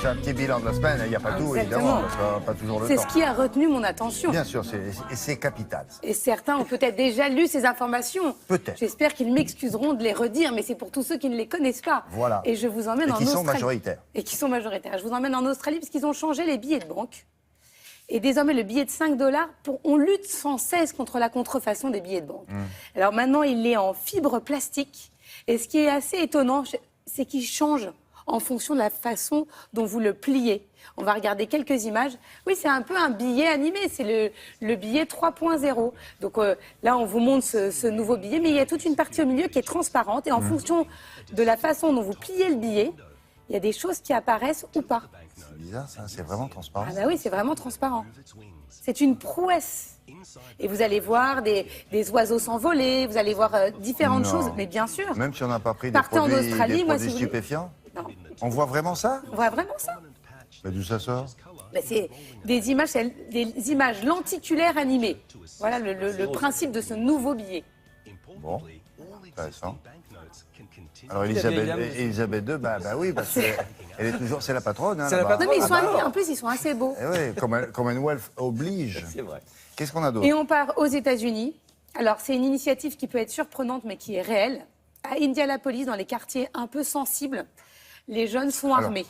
fait un petit bilan de la semaine, il n'y a pas tout, évidemment, parce qu'on n'a pas toujours le temps. C'est ce qui a retenu mon attention. Bien sûr, c'est capital. Et certains ont peut-être déjà lu ces informations. Peut-être. J'espère qu'ils m'excuseront de les redire, mais c'est pour tous ceux qui ne les connaissent pas. Voilà. Et je vous emmène en Australie. Et qui sont majoritaires. Et qui sont majoritaires. Je vous emmène en Australie parce qu'ils ont changé les billets de banque. Et désormais, le billet de 5 $, on lutte sans cesse contre la contrefaçon des billets de banque. Alors maintenant, il est en fibre plastique. Et ce qui est assez étonnant, c'est qu'il change en fonction de la façon dont vous le pliez. On va regarder quelques images. Oui, c'est un peu un billet animé, c'est le billet 3.0. Donc là, on vous montre ce nouveau billet, mais il y a toute une partie au milieu qui est transparente. Et en fonction de la façon dont vous pliez le billet, il y a des choses qui apparaissent ou pas. C'est bizarre, ça, c'est vraiment transparent. Ah bah oui, c'est vraiment transparent. C'est une prouesse. Et vous allez voir des oiseaux s'envoler, vous allez voir différentes choses, mais bien sûr. Même si on n'a pas pris des Partez en produits, Australie, des moi, produits si vous voulez. stupéfiants. Non. On voit vraiment ça? On voit vraiment ça. Mais d'où ça sort? C'est des images lenticulaires animées. Voilà le principe de ce nouveau billet. Bon, intéressant. Alors Elisabeth II, bah oui, parce qu'elle est toujours, c'est la patronne. Hein, C'est la là-bas. patronne. Non, mais ils sont amis, en plus ils sont assez beaux. Eh oui, Commonwealth oblige. C'est vrai. Qu'est-ce qu'on a d'autre? Et on part aux États-Unis. Alors c'est une initiative qui peut être surprenante, mais qui est réelle. À Indianapolis, dans les quartiers un peu sensibles, les jeunes sont armés.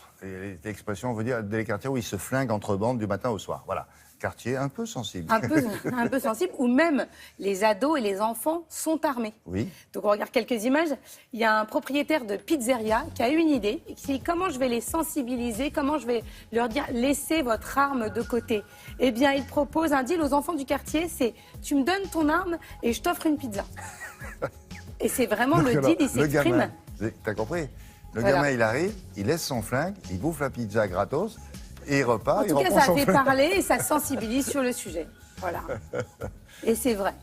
L'expression veut dire des quartiers où ils se flinguent entre bandes du matin au soir. Voilà. Quartier un peu sensible. Un peu sensible, où même les ados et les enfants sont armés. Oui. Donc on regarde quelques images. Il y a un propriétaire de pizzeria qui a eu une idée et qui dit comment je vais les sensibiliser, comment je vais leur dire laissez votre arme de côté. Eh bien, il propose un deal aux enfants du quartier, c'est tu me donnes ton arme et je t'offre une pizza. Et c'est vraiment Donc, le alors, deal, il s'exprime. T'as compris? Le Voilà. gamin, il arrive, il laisse son flingue, il bouffe la pizza gratos et il repart. En tout cas, ça a fait parler et ça sensibilise sur le sujet. Voilà. Et c'est vrai.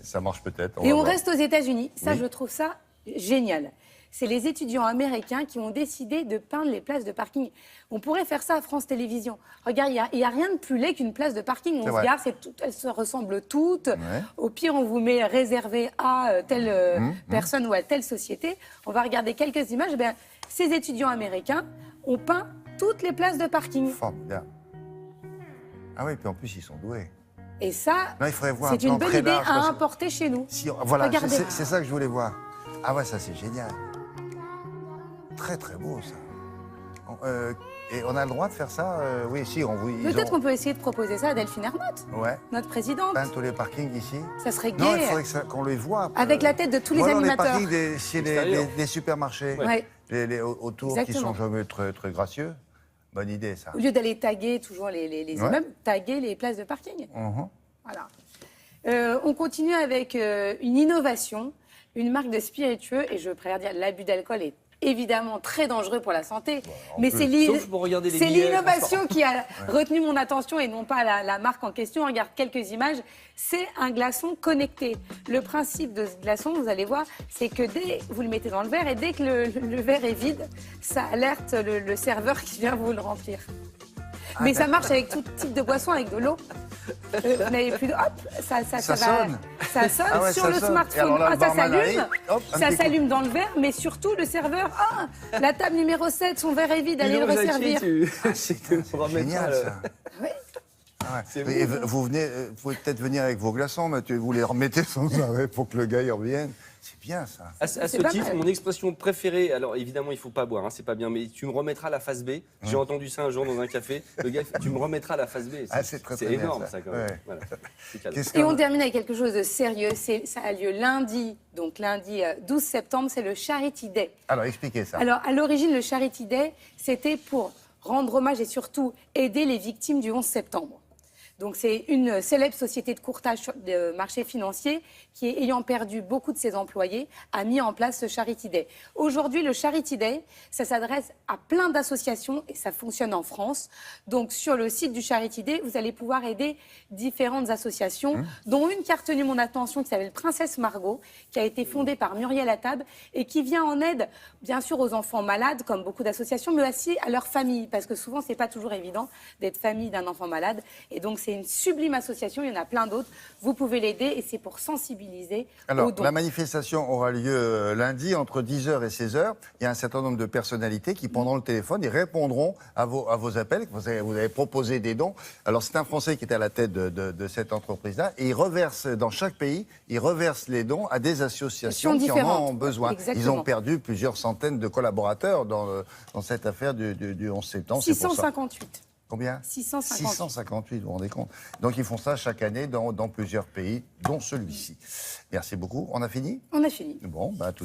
Ça marche peut-être. Et on reste aux États-Unis. Ça, Oui. je trouve ça génial. C'est les étudiants américains qui ont décidé de peindre les places de parking. On pourrait faire ça à France Télévisions. Regarde, il n'y a rien de plus laid qu'une place de parking. On se vrai. gare, elles se ressemblent toutes. Ouais. Au pire, on vous met réservé à telle personne ou à telle société. On va regarder quelques images. Eh bien, ces étudiants américains ont peint toutes les places de parking. Formidable. Ah oui, puis en plus, ils sont doués. Et ça, Non, il faudrait voir un c'est une plan bonne très idée large, à parce que importer chez nous. Voilà, Regardez. c'est ça que je voulais voir. Ah ouais, ça c'est génial. Très très beau ça. Et on a le droit de faire ça? Oui, si, Peut-être qu'on peut essayer de proposer ça à Delphine Ernotte, Ouais. notre présidente. Peindre tous les parkings ici. Ça serait gai. Non, il faudrait qu'on les voit. Avec la tête de tous les Ou alors animateurs. les parkings chez des supermarchés. Ouais. Autour qui sont jamais très, très gracieux. Bonne idée ça. Au lieu d'aller taguer toujours les immeubles, taguer les places de parking. Mhm. Voilà. On continue avec une innovation, une marque de spiritueux, et je préfère dire l'abus d'alcool est évidemment très dangereux pour la santé, mais c'est Sauf pour regarder les billets, l'innovation qui a retenu mon attention et non pas la marque en question. On regarde quelques images. C'est un glaçon connecté. Le principe de ce glaçon, vous allez voir, c'est que dès vous le mettez dans le verre et dès que le verre est vide, ça alerte le serveur qui vient vous le remplir. Mais ça marche avec tout type de boisson, avec de l'eau. Vous n'avez plus de... Hop, ça sonne. Ça sonne Ah ouais, sur ça le sonne. Et smartphone. alors là, le Ça barman arrive, s'allume. hop, un Ça petit coup. s'allume dans le verre, mais surtout le serveur. Ah, la table numéro 7, son verre est vide, allez le resservir. C'est génial ça. Oui. Ah ouais. Et vous pouvez peut-être venir avec vos glaçons, mais vous les remettez sans arrêt pour que le gars y revienne. C'est bien ça. À ce pas titre, mal. mon expression préférée, alors évidemment il ne faut pas boire, hein, c'est pas bien, mais tu me remettras la face B. J'ai entendu ça un jour dans un café. Le gars, tu me remettras la face B. Ah, c'est très, très bien, énorme ça. ça quand même. Ouais. Voilà. C'est calme. Qu'est-ce Et qu'on- on termine avec quelque chose de sérieux. Ça a lieu lundi, donc lundi 12 septembre, c'est le Charity Day. Alors expliquez ça. Alors, à l'origine, le Charity Day, c'était pour rendre hommage et surtout aider les victimes du 11 septembre. Donc, c'est une célèbre société de courtage de marché financier qui, ayant perdu beaucoup de ses employés, a mis en place ce Charity Day. Aujourd'hui, le Charity Day, ça s'adresse à plein d'associations et ça fonctionne en France. Donc, sur le site du Charity Day, vous allez pouvoir aider différentes associations, dont une qui a retenu mon attention qui s'appelle Princesse Margot, qui a été fondée par Muriel Attab et qui vient en aide, bien sûr, aux enfants malades, comme beaucoup d'associations, mais aussi à leurs familles, parce que souvent, c'est pas toujours évident d'être famille d'un enfant malade. Et donc, c'est c'est une sublime association, il y en a plein d'autres. Vous pouvez l'aider et c'est pour sensibiliser Alors, aux dons. la manifestation aura lieu lundi entre 10h et 16h. Il y a un certain nombre de personnalités qui prendront le téléphone et répondront à vos appels. Vous avez proposé des dons. Alors, c'est un Français qui est à la tête de cette entreprise-là et il reverse, dans chaque pays, il reverse les dons à des associations qui en ont besoin. Exactement. Ils ont perdu plusieurs centaines de collaborateurs dans cette affaire du 11 septembre. C'est pour ça. 658. Combien 658. 658, vous vous rendez compte. Donc ils font ça chaque année dans plusieurs pays, dont celui-ci. Merci beaucoup. On a fini ? On a fini. Bon, bah, tout